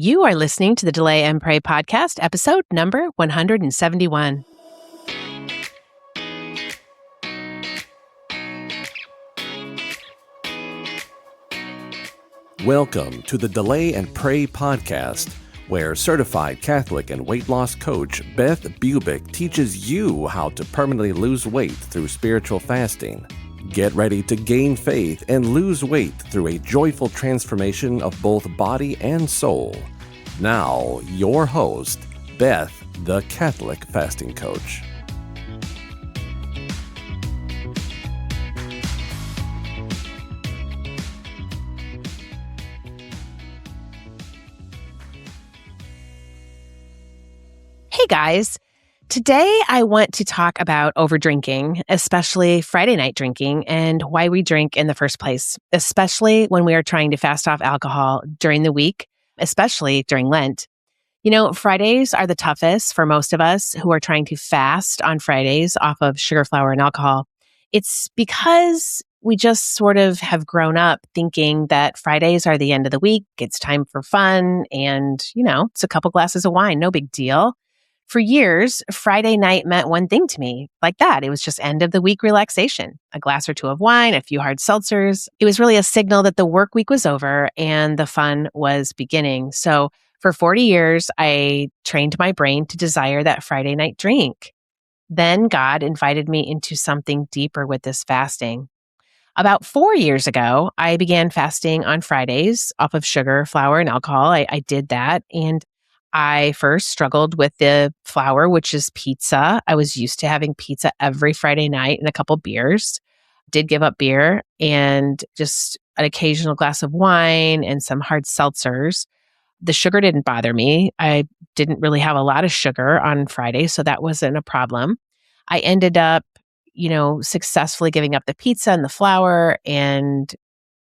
You are listening to the Delay and Pray podcast, episode number 171. Welcome to the Delay and Pray podcast, where certified Catholic and weight loss coach Beth teaches you how to permanently lose weight through spiritual fasting. Get ready to gain faith and lose weight through a joyful transformation of both body and soul. Now, your host, Beth, the Catholic fasting coach. Hey guys, today I want to talk about overdrinking, especially Friday night drinking, and why we drink in the first place, especially when we are trying to fast off alcohol during the week, especially during Lent. You know, Fridays are the toughest for most of us who are trying to fast on Fridays off of sugar, flour, and alcohol. It's because we just sort of have grown up thinking that Fridays are the end of the week. It's time for fun and, it's a couple glasses of wine, no big deal. For years, Friday night meant one thing to me, like that. It was just end of the week relaxation, a glass or two of wine, a few hard seltzers. It was really a signal that the work week was over and the fun was beginning. So for 40 years, I trained my brain to desire that Friday night drink. Then God invited me into something deeper with this fasting. About 4 years ago, I began fasting on Fridays off of sugar, flour, and alcohol. I did that. And I first struggled with the flour, which is pizza. I was used to having pizza every Friday night and a couple beers. Did give up beer and just an occasional glass of wine and some hard seltzers. The sugar didn't bother me. I didn't really have a lot of sugar on Friday, so that wasn't a problem. I ended up, successfully giving up the pizza and the flour, and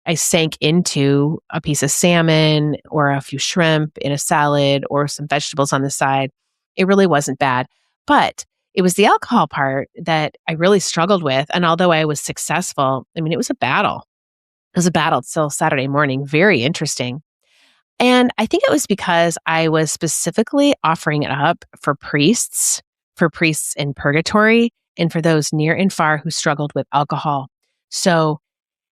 I sank into a piece of salmon or a few shrimp in a salad or some vegetables on the side. It really wasn't bad, but it was the alcohol part that I really struggled with. And although I was successful, it was a battle. It was a battle till Saturday morning. Very interesting. And I think it was because I was specifically offering it up for priests in purgatory, and for those near and far who struggled with alcohol. So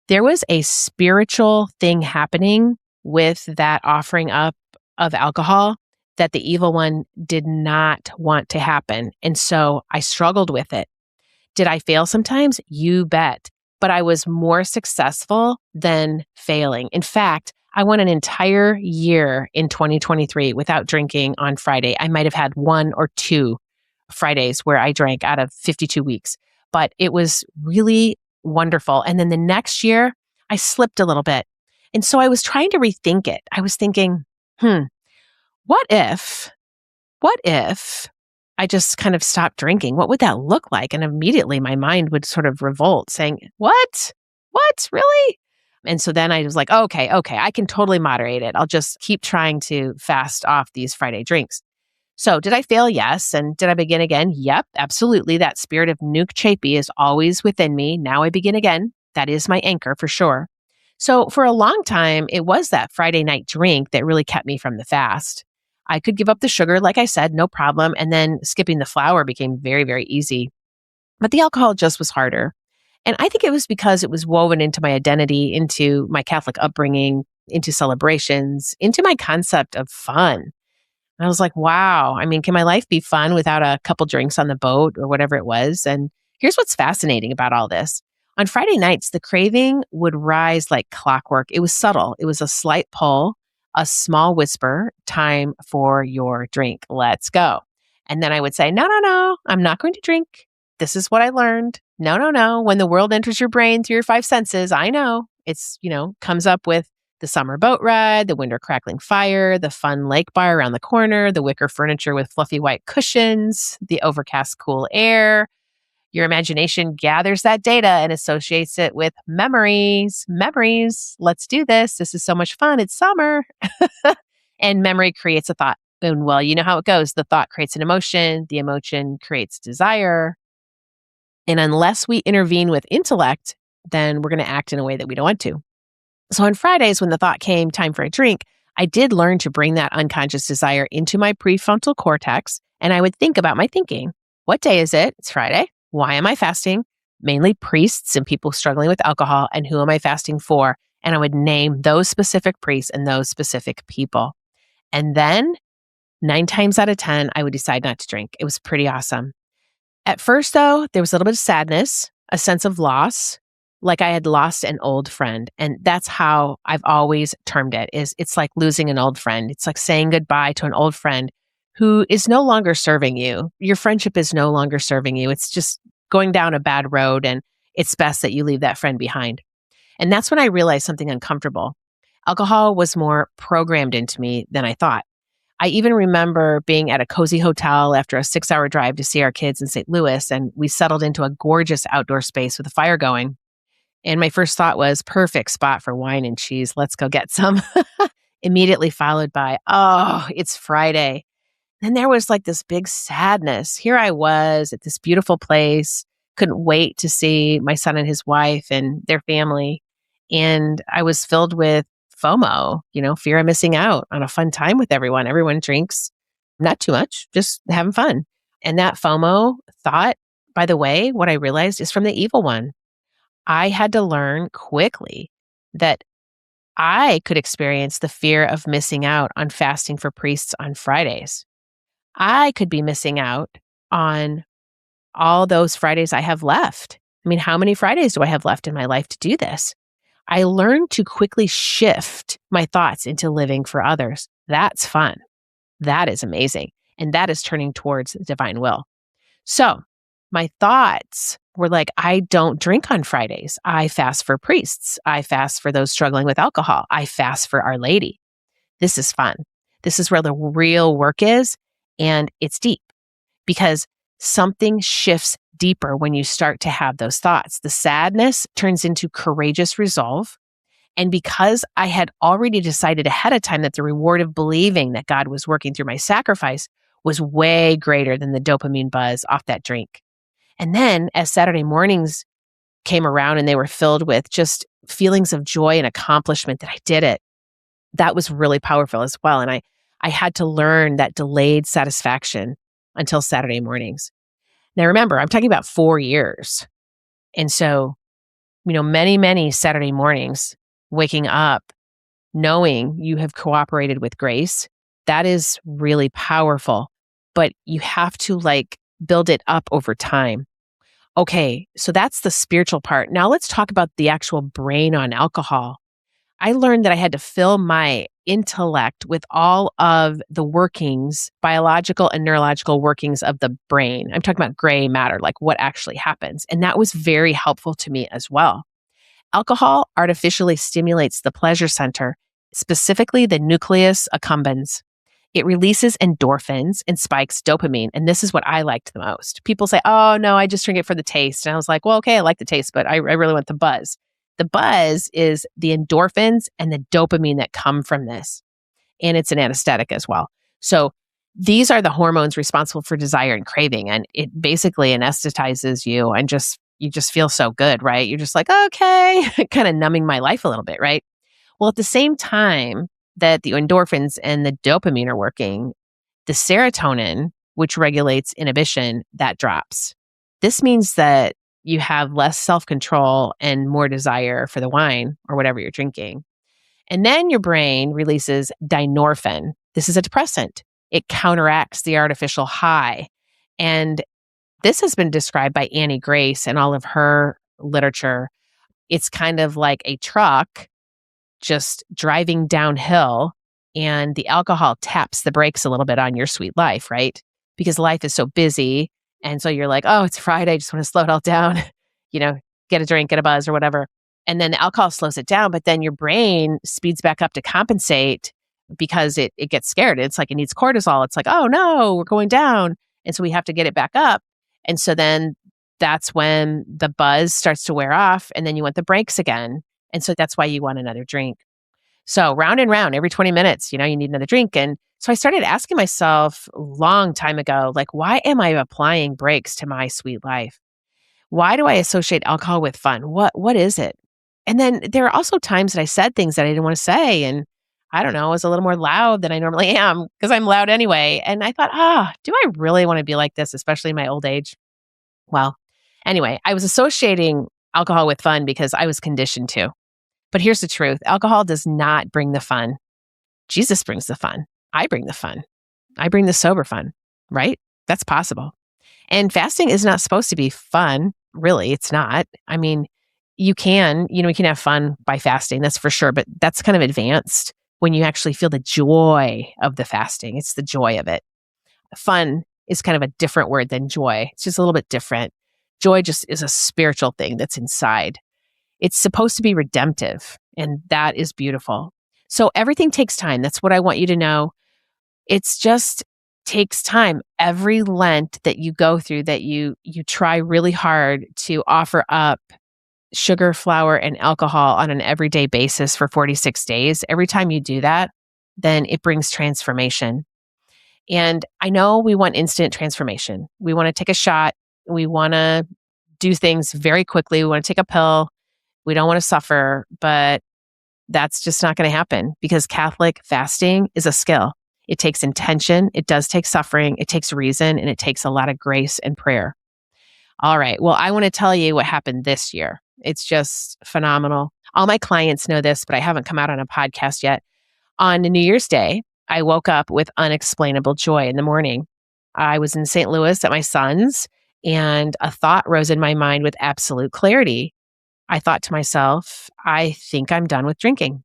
there was a spiritual thing happening with that offering up of alcohol that the evil one did not want to happen. And so I struggled with it. Did I fail sometimes? You bet. But I was more successful than failing. In fact, I went an entire year in 2023 without drinking on Friday. I might have had 1 or 2 Fridays where I drank out of 52 weeks, but it was really wonderful. And then the next year, I slipped a little bit. And so I was trying to rethink it. I was thinking, what if I just kind of stopped drinking? What would that look like? And immediately my mind would sort of revolt saying, what? Really? And so then I was like, okay, I can totally moderate it. I'll just keep trying to fast off these Friday drinks. So did I fail? Yes. And did I begin again? Yep, absolutely. That spirit of nunc chapi is always within me. Now I begin again. That is my anchor for sure. So for a long time, it was that Friday night drink that really kept me from the fast. I could give up the sugar, like I said, no problem. And then skipping the flour became very, very easy. But the alcohol just was harder. And I think it was because it was woven into my identity, into my Catholic upbringing, into celebrations, into my concept of fun. And I was like, wow, can my life be fun without a couple drinks on the boat or whatever it was? And here's what's fascinating about all this. On Friday nights, the craving would rise like clockwork. It was subtle. It was a slight pull, a small whisper, time for your drink. Let's go. And then I would say, no, I'm not going to drink. This is what I learned. No. When the world enters your brain through your 5 senses, I know it's, comes up with the summer boat ride, the winter crackling fire, the fun lake bar around the corner, the wicker furniture with fluffy white cushions, the overcast cool air. Your imagination gathers that data and associates it with memories. Memories. Let's do this. This is so much fun. It's summer. And memory creates a thought. And well, you know how it goes. The thought creates an emotion. The emotion creates desire. And unless we intervene with intellect, then we're going to act in a way that we don't want to. So on Fridays, when the thought came, time for a drink, I did learn to bring that unconscious desire into my prefrontal cortex, and I would think about my thinking. What day is it? It's Friday. Why am I fasting? Mainly priests and people struggling with alcohol, and who am I fasting for? And I would name those specific priests and those specific people. And then 9 times out of 10, I would decide not to drink. It was pretty awesome. At first, though, there was a little bit of sadness, a sense of loss, like I had lost an old friend. And that's how I've always termed it, is it's like losing an old friend. It's like saying goodbye to an old friend who is no longer serving you. Your friendship is no longer serving you. It's just going down a bad road, and it's best that you leave that friend behind. And that's when I realized something uncomfortable. Alcohol was more programmed into me than I thought. I even remember being at a cozy hotel after a 6-hour drive to see our kids in St. Louis, and we settled into a gorgeous outdoor space with a fire going. And my first thought was, perfect spot for wine and cheese. Let's go get some. Immediately followed by, oh, it's Friday. Then there was like this big sadness. Here I was at this beautiful place, couldn't wait to see my son and his wife and their family. And I was filled with FOMO, fear of missing out on a fun time with everyone. Everyone drinks, not too much, just having fun. And that FOMO thought, by the way, what I realized is from the evil one. I had to learn quickly that I could experience the fear of missing out on fasting for priests on Fridays. I could be missing out on all those Fridays I have left. I mean, how many Fridays do I have left in my life to do this? I learned to quickly shift my thoughts into living for others. That's fun. That is amazing. And that is turning towards the divine will. So my thoughts were like, I don't drink on Fridays. I fast for priests. I fast for those struggling with alcohol. I fast for Our Lady. This is fun. This is where the real work is. And it's deep because something shifts deeper when you start to have those thoughts. The sadness turns into courageous resolve. And because I had already decided ahead of time that the reward of believing that God was working through my sacrifice was way greater than the dopamine buzz off that drink. And then as Saturday mornings came around and they were filled with just feelings of joy and accomplishment that I did it, that was really powerful as well. And I had to learn that delayed satisfaction until Saturday mornings. Now, remember, I'm talking about 4 years. And so, many, many Saturday mornings, waking up, knowing you have cooperated with grace, that is really powerful. But you have to build it up over time. Okay, so that's the spiritual part. Now let's talk about the actual brain on alcohol. I learned that I had to fill my intellect with all of the workings, biological and neurological workings of the brain. I'm talking about gray matter, like what actually happens. And that was very helpful to me as well. Alcohol artificially stimulates the pleasure center, specifically the nucleus accumbens. It releases endorphins and spikes dopamine. And this is what I liked the most. People say, oh, no, I just drink it for the taste. And I was like, well, okay, I like the taste, but I really want the buzz. The buzz is the endorphins and the dopamine that come from this. And it's an anesthetic as well. So these are the hormones responsible for desire and craving. And it basically anesthetizes you and you just feel so good, right? You're just like, okay, kind of numbing my life a little bit, right? Well, at the same time that the endorphins and the dopamine are working, the serotonin, which regulates inhibition, that drops. This means that you have less self-control and more desire for the wine or whatever you're drinking. And then your brain releases dynorphin. This is a depressant. It counteracts the artificial high. And this has been described by Annie Grace and all of her literature. It's kind of like a truck just driving downhill, and the alcohol taps the brakes a little bit on your sweet life, right? Because life is so busy. And so you're like, oh, it's Friday. I just want to slow it all down, get a drink, get a buzz or whatever. And then the alcohol slows it down, but then your brain speeds back up to compensate because it gets scared. It's like it needs cortisol. It's like, oh no, we're going down. And so we have to get it back up. And so then that's when the buzz starts to wear off, and then you want the brakes again. And so that's why you want another drink. So round and round, every 20 minutes, you need another drink. And so I started asking myself a long time ago, why am I applying brakes to my sweet life? Why do I associate alcohol with fun? What is it? And then there are also times that I said things that I didn't want to say. And I don't know, I was a little more loud than I normally am because I'm loud anyway. And I thought, do I really want to be like this, especially in my old age? Well, anyway, I was associating alcohol with fun because I was conditioned to. But here's the truth: alcohol does not bring the fun. Jesus brings the fun. I bring the fun. I bring the sober fun, right? That's possible. And fasting is not supposed to be fun. Really, it's not. I mean, you can have fun by fasting, that's for sure, but that's kind of advanced when you actually feel the joy of the fasting. It's the joy of it. Fun is kind of a different word than joy. It's just a little bit different. Joy just is a spiritual thing that's inside. It's supposed to be redemptive, and that is beautiful. So everything takes time. That's what I want you to know. It's just takes time. Every Lent that you go through, that you try really hard to offer up sugar, flour, and alcohol on an everyday basis for 46 days, every time you do that, then it brings transformation. And I know we want instant transformation. We want to take a shot. We want to do things very quickly. We want to take a pill. We don't want to suffer, but that's just not going to happen because Catholic fasting is a skill. It takes intention. It does take suffering. It takes reason, and it takes a lot of grace and prayer. All right. Well, I want to tell you what happened this year. It's just phenomenal. All my clients know this, but I haven't come out on a podcast yet. On New Year's Day, I woke up with unexplainable joy in the morning. I was in St. Louis at my son's, and a thought rose in my mind with absolute clarity. I thought to myself, I think I'm done with drinking.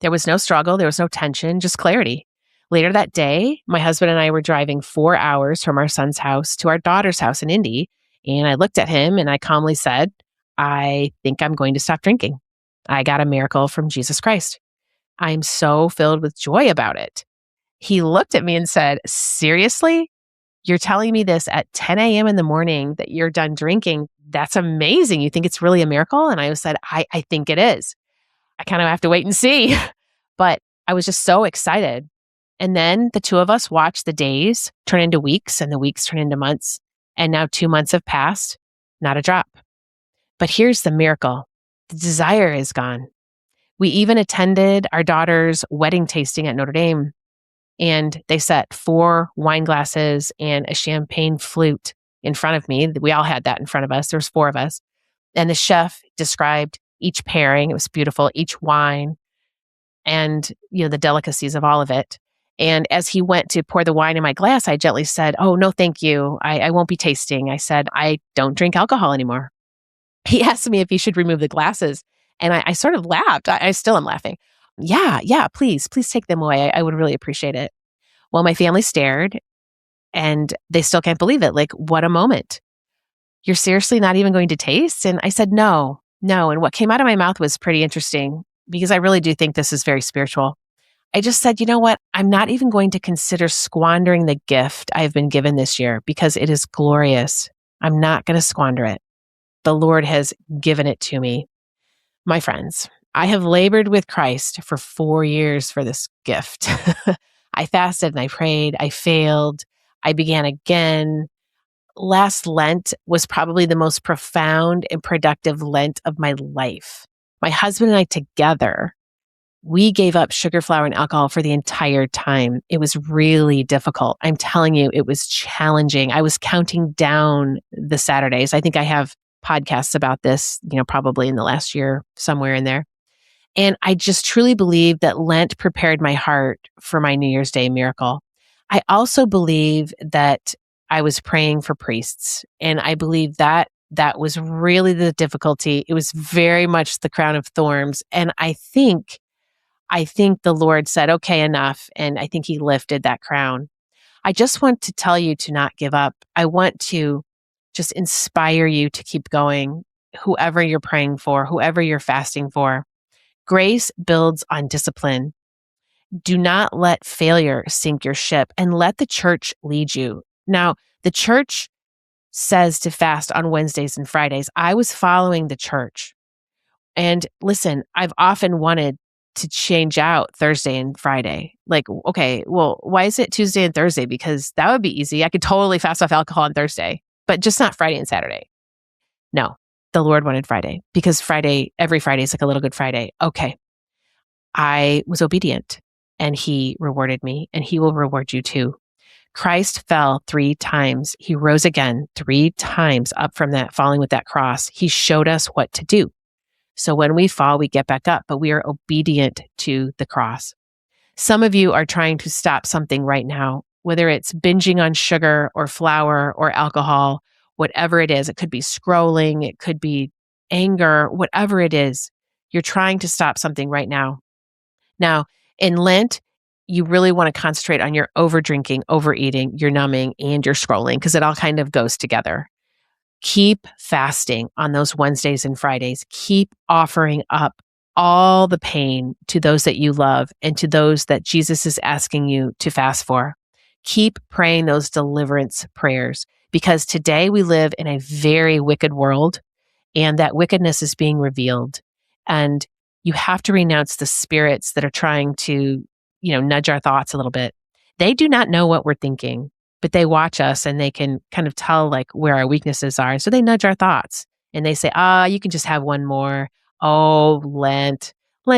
There was no struggle. There was no tension, just clarity. Later that day, my husband and I were driving 4 hours from our son's house to our daughter's house in Indy. And I looked at him and I calmly said, I think I'm going to stop drinking. I got a miracle from Jesus Christ. I'm so filled with joy about it. He looked at me and said, seriously? You're telling me this at 10 a.m. in the morning that you're done drinking? That's amazing. You think it's really a miracle? And I said, I think it is. I kind of have to wait and see. But I was just so excited. And then the two of us watched the days turn into weeks and the weeks turn into months. And now 2 months have passed, not a drop. But here's the miracle. The desire is gone. We even attended our daughter's wedding tasting at Notre Dame. And they set 4 wine glasses and a champagne flute in front of me. We all had that in front of us. There was 4 of us. And the chef described each pairing. It was beautiful, each wine and, the delicacies of all of it. And as he went to pour the wine in my glass, I gently said, oh, no, thank you. I won't be tasting. I said, I don't drink alcohol anymore. He asked me if he should remove the glasses. And I sort of laughed. I still am laughing. Yeah, please take them away. I would really appreciate it. Well, my family stared and they still can't believe it. Like, what a moment. You're seriously not even going to taste? And I said, no. And what came out of my mouth was pretty interesting because I really do think this is very spiritual. I just said, you know what? I'm not even going to consider squandering the gift I've been given this year because it is glorious. I'm not going to squander it. The Lord has given it to me. My friends, I have labored with Christ for 4 years for this gift. I fasted and I prayed. I failed. I began again. Last Lent was probably the most profound and productive Lent of my life. My husband and I together, we gave up sugar, flour, and alcohol for the entire time. It was really difficult. I'm telling you, it was challenging. I was counting down the Saturdays. I think I have podcasts about this, probably in the last year, somewhere in there. And I just truly believe that Lent prepared my heart for my New Year's Day miracle. I also believe that I was praying for priests. And I believe that was really the difficulty. It was very much the crown of thorns. And I think the Lord said, okay, enough. And I think he lifted that crown. I just want to tell you to not give up. I want to just inspire you to keep going, whoever you're praying for, whoever you're fasting for. Grace builds on discipline. Do not let failure sink your ship and let the church lead you. Now, the church says to fast on Wednesdays and Fridays. I was following the church. And listen, I've often wanted to change out Thursday and Friday. Like, okay, well, why is it Tuesday and Thursday? Because that would be easy. I could totally fast off alcohol on Thursday, but just not Friday and Saturday. No, the Lord wanted Friday because every Friday is like a little Good Friday. Okay. I was obedient. and he rewarded me, and he will reward you too. Christ fell 3 times. He rose again 3 times up from that, falling with that cross. He showed us what to do. So when we fall, we get back up, but we are obedient to the cross. Some of you are trying to stop something right now, whether it's binging on sugar or flour or alcohol, whatever it is. It could be scrolling, it could be anger, whatever it is. You're trying to stop something right now. Now, in Lent, you really want to concentrate on your over drinking, overeating, your numbing, and your scrolling, because it all kind of goes together. Keep fasting on those Wednesdays and Fridays. Keep offering up all the pain to those that you love and to those that Jesus is asking you to fast for. Keep praying those deliverance prayers, because today we live in a very wicked world, and that wickedness is being revealed. And you have to renounce the spirits that are trying to, nudge our thoughts a little bit. They do not know what we're thinking, but they watch us and they can kind of tell like where our weaknesses are. So they nudge our thoughts and they say, you can just have one more. Oh, Lent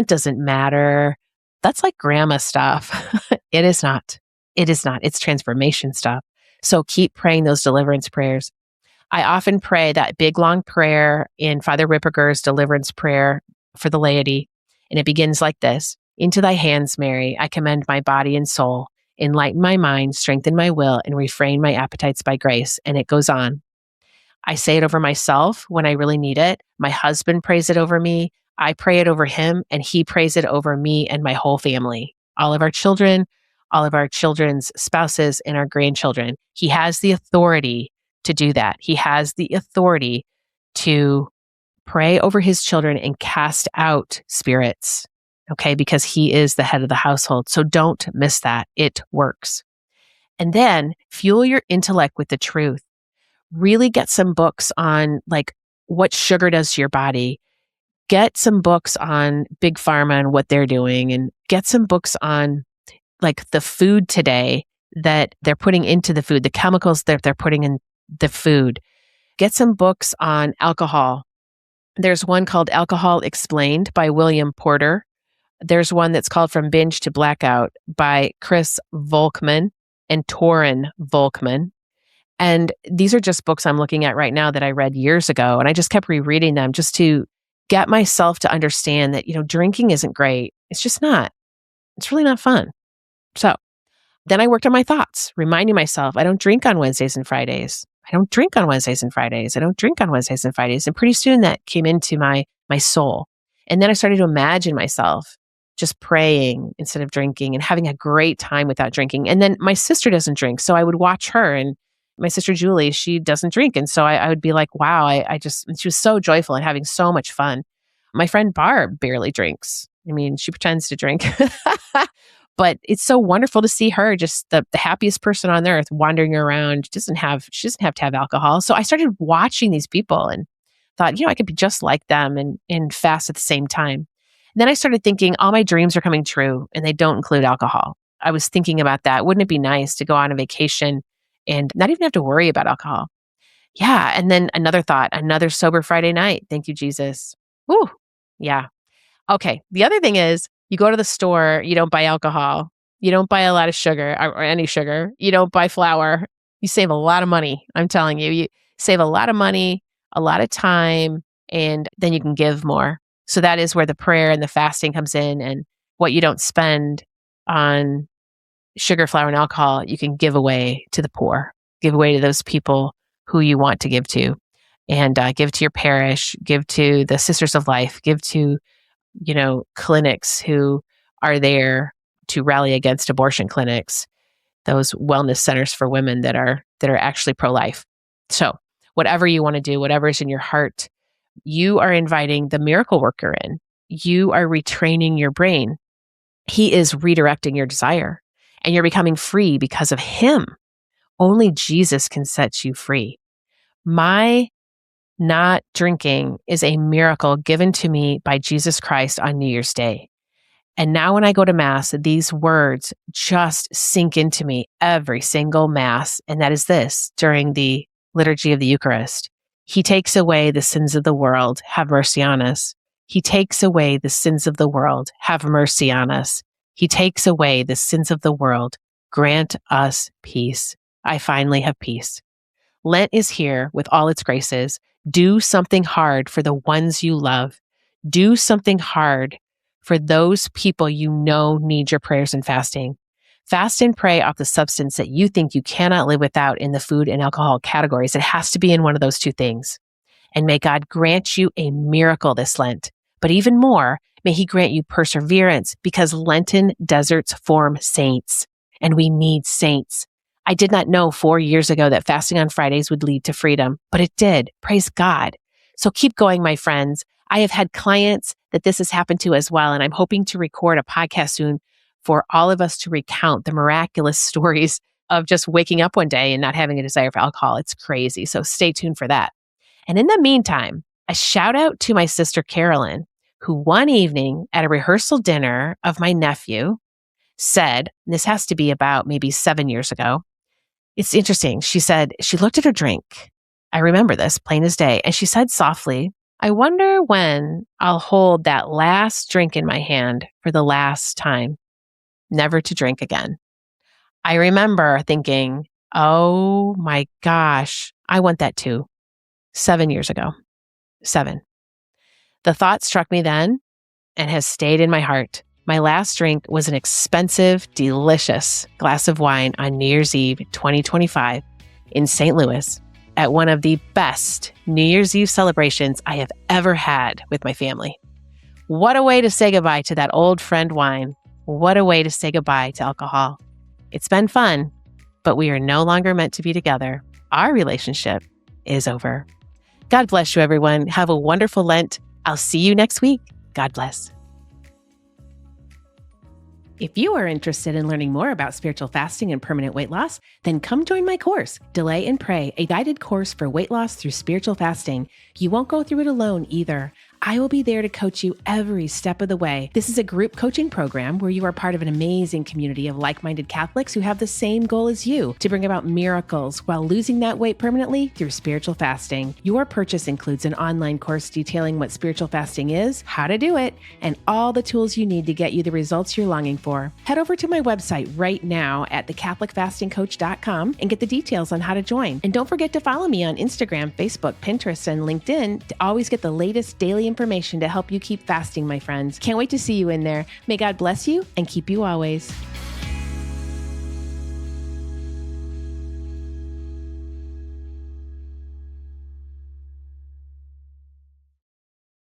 doesn't matter. That's like grandma stuff. It is not. It is not. It's transformation stuff. So keep praying those deliverance prayers. I often pray that big, long prayer in Father Ripperger's deliverance prayer for the laity. And it begins like this: Into thy hands, Mary, I commend my body and soul. Enlighten my mind, strengthen my will, and refrain my appetites by grace. And it goes on. I say it over myself when I really need it. My husband prays it over me. I pray it over him, and he prays it over me and my whole family, all of our children, all of our children's spouses, and our grandchildren. He has the authority to do that. He has the authority to pray over his children and cast out spirits, okay? Because he is the head of the household. So don't miss that. It works. And then fuel your intellect with the truth. Really get some books on like what sugar does to your body. Get some books on Big Pharma and what they're doing, and get some books on like the food today that they're putting into the food, the chemicals that they're putting in the food. Get some books on alcohol. There's one called Alcohol Explained by William Porter. There's one that's called From Binge to Blackout by Chris Volkman and Torin Volkman. And these are just books I'm looking at right now that I read years ago. And I just kept rereading them just to get myself to understand that, drinking isn't great. It's just not. It's really not fun. So then I worked on my thoughts, reminding myself, I don't drink on Wednesdays and Fridays. I don't drink on Wednesdays and Fridays. I don't drink on Wednesdays and Fridays. And pretty soon that came into my soul. And then I started to imagine myself just praying instead of drinking and having a great time without drinking. And then my sister doesn't drink, so I would watch her, and my sister Julie, she doesn't drink. And so I would be like, wow, she was so joyful and having so much fun. My friend Barb barely drinks. I mean, she pretends to drink, but it's so wonderful to see her, just the happiest person on earth, wandering around. She doesn't have to have alcohol. So I started watching these people and thought, I could be just like them and fast at the same time. And then I started thinking, all my dreams are coming true and they don't include alcohol. I was thinking about that. Wouldn't it be nice to go on a vacation and not even have to worry about alcohol? Yeah. And then another thought, another sober Friday night. Thank you, Jesus. Woo. Yeah. Okay. The other thing is, you go to the store, you don't buy alcohol. You don't buy a lot of sugar or any sugar. You don't buy flour. You save a lot of money. I'm telling you, you save a lot of money, a lot of time, and then you can give more. So that is where the prayer and the fasting comes in, and what you don't spend on sugar, flour, and alcohol, you can give away to the poor, give away to those people who you want to give to, and give to your parish, give to the Sisters of Life, give to, clinics who are there to rally against abortion clinics, those wellness centers for women that are actually pro-life. So whatever you want to do, whatever is in your heart, you are inviting the miracle worker in. You are retraining your brain. He is redirecting your desire, and you're becoming free because of him. Only Jesus can set you free. My not drinking is a miracle given to me by Jesus Christ on New Year's Day. And now when I go to Mass, these words just sink into me every single Mass. And that is this: during the liturgy of the Eucharist, he takes away the sins of the world, have mercy on us. He takes away the sins of the world, have mercy on us. He takes away the sins of the world. Grant us peace. I finally have peace. Lent is here with all its graces. Do something hard for the ones you love. Do something hard for those people you know need your prayers and fasting. Fast and pray off the substance that you think you cannot live without in the food and alcohol categories. It has to be in one of those two things. And may God grant you a miracle this Lent. But even more, may He grant you perseverance, because Lenten deserts form saints, and we need saints. I did not know 4 years ago that fasting on Fridays would lead to freedom, but it did. Praise God. So keep going, my friends. I have had clients that this has happened to as well, and I'm hoping to record a podcast soon for all of us to recount the miraculous stories of just waking up one day and not having a desire for alcohol. It's crazy. So stay tuned for that. And in the meantime, a shout out to my sister Carolyn, who one evening at a rehearsal dinner of my nephew said, and this has to be about maybe 7 years ago. It's interesting. She said she looked at her drink. I remember this plain as day. And she said softly, I wonder when I'll hold that last drink in my hand for the last time, never to drink again. I remember thinking, oh my gosh, I want that too. 7 years ago. 7. The thought struck me then and has stayed in my heart. My last drink was an expensive, delicious glass of wine on New Year's Eve 2025 in St. Louis at one of the best New Year's Eve celebrations I have ever had with my family. What a way to say goodbye to that old friend wine. What a way to say goodbye to alcohol. It's been fun, but we are no longer meant to be together. Our relationship is over. God bless you, everyone. Have a wonderful Lent. I'll see you next week. God bless. If you are interested in learning more about spiritual fasting and permanent weight loss, then come join my course, Delay and Pray, a guided course for weight loss through spiritual fasting. You won't go through it alone either. I will be there to coach you every step of the way. This is a group coaching program where you are part of an amazing community of like-minded Catholics who have the same goal as you, to bring about miracles while losing that weight permanently through spiritual fasting. Your purchase includes an online course detailing what spiritual fasting is, how to do it, and all the tools you need to get you the results you're longing for. Head over to my website right now at thecatholicfastingcoach.com and get the details on how to join. And don't forget to follow me on Instagram, Facebook, Pinterest, and LinkedIn to always get the latest daily information to help you keep fasting, my friends. Can't wait to see you in there. May God bless you and keep you always.